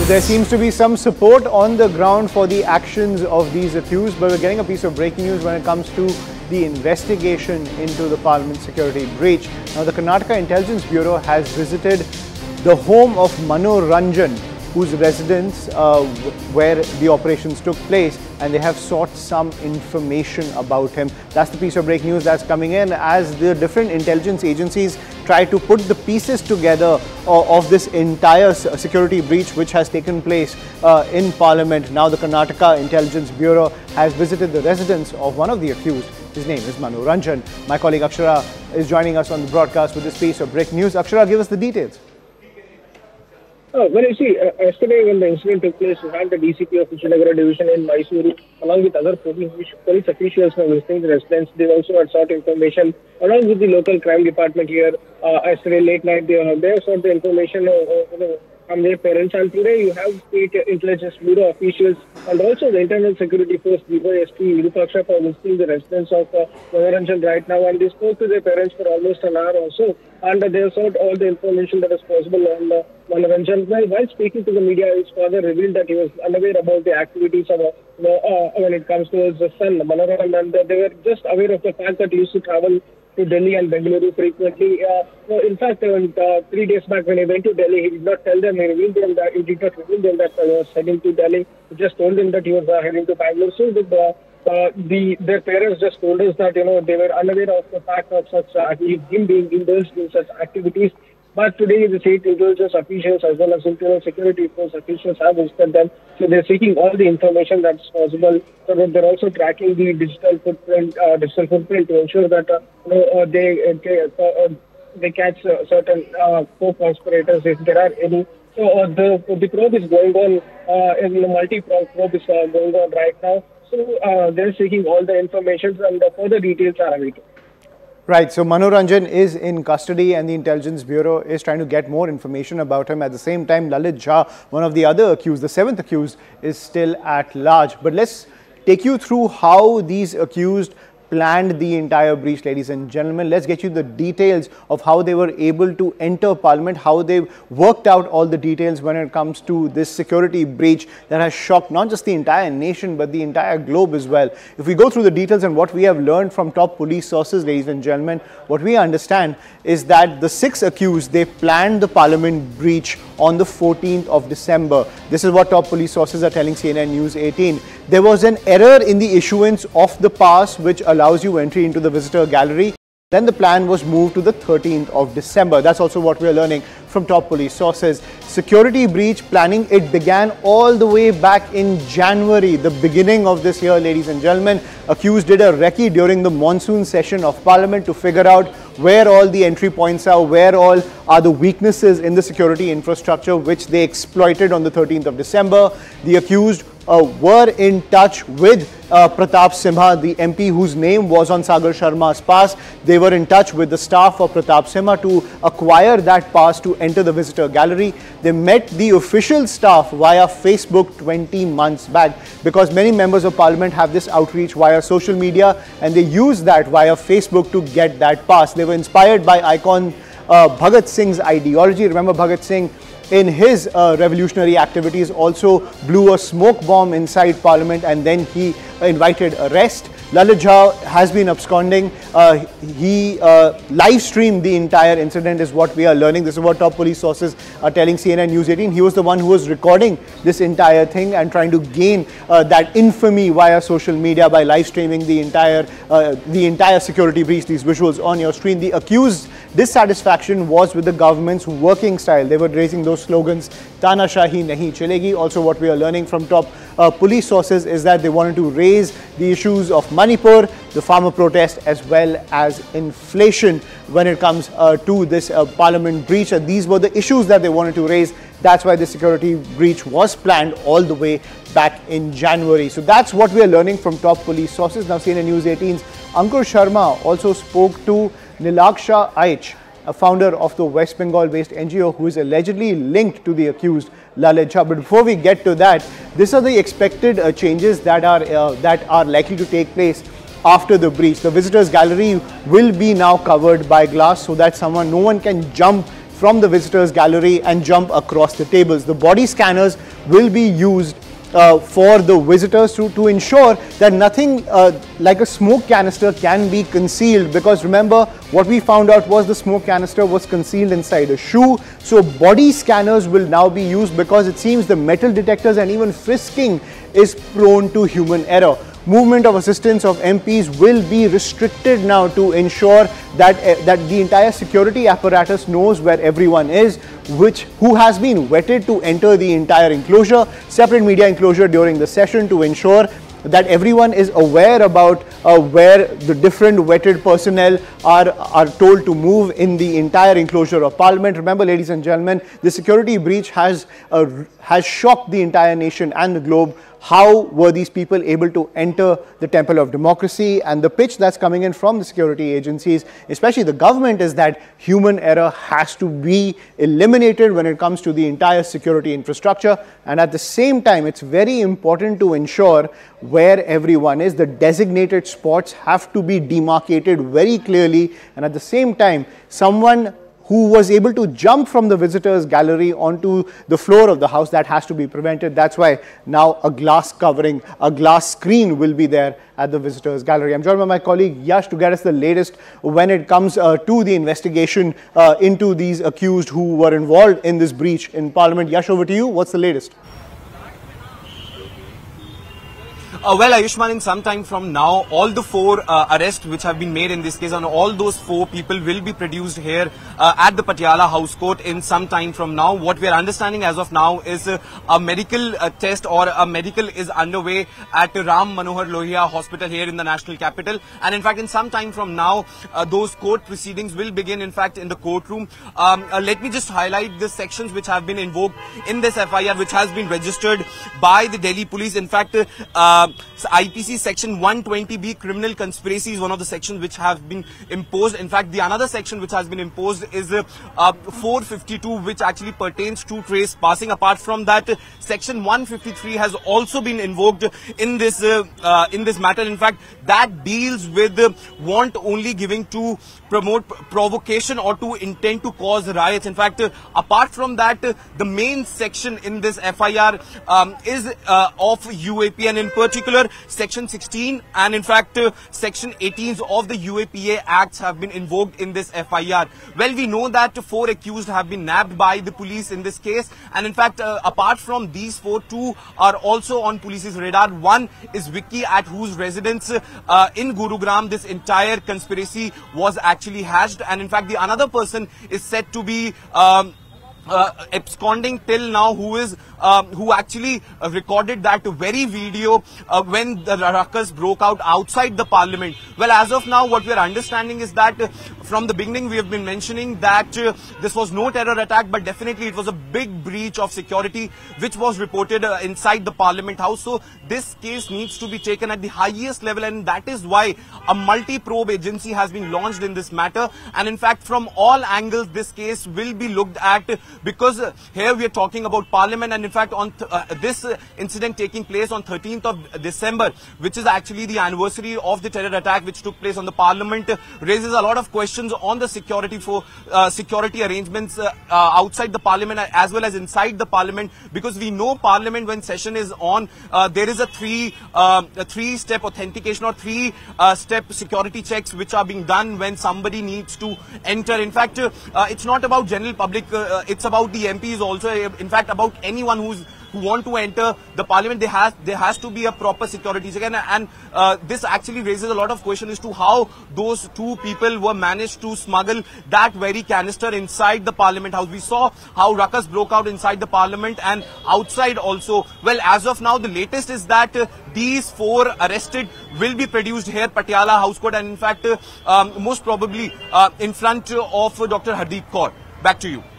there seems to be some support on the ground for the actions of these accused, but we're getting a piece of breaking news when it comes to the investigation into the Parliament security breach. Now, the Karnataka Intelligence Bureau has visited the home of Mano Ranjan, whose residence where the operations took place, and they have sought some information about him. That's the piece of breaking news that's coming in as the different intelligence agencies try to put the pieces together of this entire security breach which has taken place in Parliament. Now the Karnataka Intelligence Bureau has visited the residence of one of the accused. His name is Mano Ranjan. My colleague Akshara is joining us on the broadcast with this piece of breaking news. Akshara, give us the details. Well, you see, yesterday when the incident took place, we had the DCP of Vijayanagar division in Mysuru, along with other police officials from visiting the residence. They also had sought information, along with the local crime department here. Yesterday late night, they have sought the information from their parents. And today you have State Intelligence Bureau officials and also the Internal Security Force, DYSP, Virupaksha, for visiting the residence of Manoranjan right now. And they spoke to their parents for almost an hour or so. And they have sought all the information that is possible on Manoranjan. While speaking to the media, his father revealed that he was unaware about the activities of when it comes to his son, Manoranjan, and they were just aware of the fact that he used to travel to Delhi and Bengaluru frequently. In fact, 3 days back when he went to Delhi, he did not tell them, he did not reveal them that he was heading to Delhi. He just told them that he was heading to Bangalore. So their parents just told us that, they were unaware of the fact of such him being indulged in such activities. But today, the state intelligence officials as well as internal security force officials have visited them. So they're seeking all the information that's possible. So that they're also tracking the digital footprint to ensure that they catch certain co-conspirators if there are any. So the probe is going on, the multi-probe is going on right now. So they're seeking all the information and further details are awaited. Right, so Mano Ranjan is in custody and the Intelligence Bureau is trying to get more information about him. At the same time, Lalit Jha, one of the other accused, the 7th accused, is still at large. But let's take you through how these accused planned the entire breach, ladies and gentlemen. Let's get you the details of how they were able to enter Parliament, how they worked out all the details when it comes to this security breach that has shocked not just the entire nation but the entire globe as well. If we go through the details and what we have learned from top police sources, ladies and gentlemen, what we understand is that the 6 accused, they planned the Parliament breach on the 14th of December. This is what top police sources are telling CNN News 18. There was an error in the issuance of the pass which allows you entry into the visitor gallery. Then the plan was moved to the 13th of December. That's also what we are learning from top police sources. Security breach planning, it began all the way back in January, the beginning of this year, ladies and gentlemen. Accused did a recce during the monsoon session of Parliament to figure out where all the entry points are, where all are the weaknesses in the security infrastructure, which they exploited on the 13th of December. The accused were in touch with Pratap Simha, the MP whose name was on Sagar Sharma's pass. They were in touch with the staff of Pratap Simha to acquire that pass to enter the visitor gallery. They met the official staff via Facebook 20 months back, because many members of Parliament have this outreach via social media and they use that via Facebook to get that pass. They were inspired by icon Bhagat Singh's ideology. Remember, Bhagat Singh in his revolutionary activities also blew a smoke bomb inside Parliament and then he invited arrest. Lalit Jha has been absconding. He live streamed the entire incident is what we are learning. This is what top police sources are telling CNN News 18. He was the one who was recording this entire thing and trying to gain that infamy via social media by live streaming the entire security breach. These visuals on your screen. The accused dissatisfaction was with the government's working style. They were raising those slogans, Tanashahi nahi chalegi. Also what we are learning from top police sources is that they wanted to raise the issues of Manipur, the farmer protest, as well as inflation when it comes to this Parliament breach. And these were the issues that they wanted to raise. That's why the security breach was planned all the way back in January. So that's what we are learning from top police sources. Now CNN News 18's Ankur Sharma also spoke to Nilaksha Aich, a founder of the West Bengal-based NGO who is allegedly linked to the accused Lalit Jha. But before we get to that, these are the expected changes that are likely to take place after the breach. The visitors gallery will be now covered by glass so that no one can jump from the visitors gallery and jump across the tables. The body scanners will be used for the visitors to ensure that nothing like a smoke canister can be concealed, because remember what we found out was the smoke canister was concealed inside a shoe. So body scanners will now be used, because it seems the metal detectors and even frisking is prone to human error. Movement of assistance of MPs will be restricted now to ensure that that the entire security apparatus knows where everyone is, who has been vetted to enter the entire enclosure. Separate media enclosure during the session to ensure that everyone is aware about where the different vetted personnel are told to move in the entire enclosure of Parliament. Remember, ladies and gentlemen, the security breach has shocked the entire nation and the globe. How were these people able to enter the temple of democracy? And the pitch that's coming in from the security agencies, especially the government, is that human error has to be eliminated when it comes to the entire security infrastructure. And at the same time, it's very important to ensure where everyone is. The designated spots have to be demarcated very clearly. And at the same time, someone who was able to jump from the visitors gallery onto the floor of the house, that has to be prevented. That's why now a glass covering, a glass screen will be there at the visitors gallery. I'm joined by my colleague Yash to get us the latest when it comes to the investigation into these accused who were involved in this breach in Parliament. Yash, over to you. What's the latest? Well, Ayushman, in some time from now, all the 4 arrests which have been made in this case, and all those 4 people will be produced here at the Patiala House Court in some time from now. What we are understanding as of now is a medical test or a medical is underway at Ram Manohar Lohia Hospital here in the national capital. And in fact, in some time from now, those court proceedings will begin, in fact, in the courtroom. Let me just highlight the sections which have been invoked in this FIR, which has been registered by the Delhi police. In fact, IPC section 120B, criminal conspiracy, is one of the sections which have been imposed. In fact, the another section which has been imposed is 452, which actually pertains to trespassing. Apart from that, section 153 has also been invoked in this matter. In fact, that deals with want only giving to promote provocation or to intend to cause riots. In fact, apart from that, the main section in this FIR is of UAP, and in particular section 16 and in fact section 18 of the UAPA acts have been invoked in this FIR. Well, we know that 4 accused have been nabbed by the police in this case, and in fact apart from these 4, 2 are also on police's radar. One is Vicky, at whose residence in Gurugram this entire conspiracy was actually hatched, and in fact the another person is said to be absconding till now, who actually recorded that very video when the ruckus broke out outside the Parliament. Well, as of now, what we are understanding is that from the beginning we have been mentioning that this was no terror attack, but definitely it was a big breach of security which was reported inside the Parliament House. So this case needs to be taken at the highest level, and that is why a multi-probe agency has been launched in this matter. And in fact, from all angles this case will be looked at, because here we are talking about Parliament, and in fact on this incident taking place on 13th of December, which is actually the anniversary of the terror attack which took place on the Parliament, raises a lot of questions on the security arrangements outside the Parliament as well as inside the Parliament, because we know Parliament, when session is on, there is a three-step authentication or three-step security checks which are being done when somebody needs to enter. In fact, it's not about general public, it's about the MPs also. In fact, about anyone who want to enter the Parliament, there has to be a proper security check, and this actually raises a lot of questions as to how those 2 people were managed to smuggle that very canister inside the Parliament House. We saw how ruckus broke out inside the Parliament and outside also. Well, as of now, the latest is that these 4 arrested will be produced here Patiala House Court, and in fact most probably in front of Dr. Hardeep Kaur. Back to you.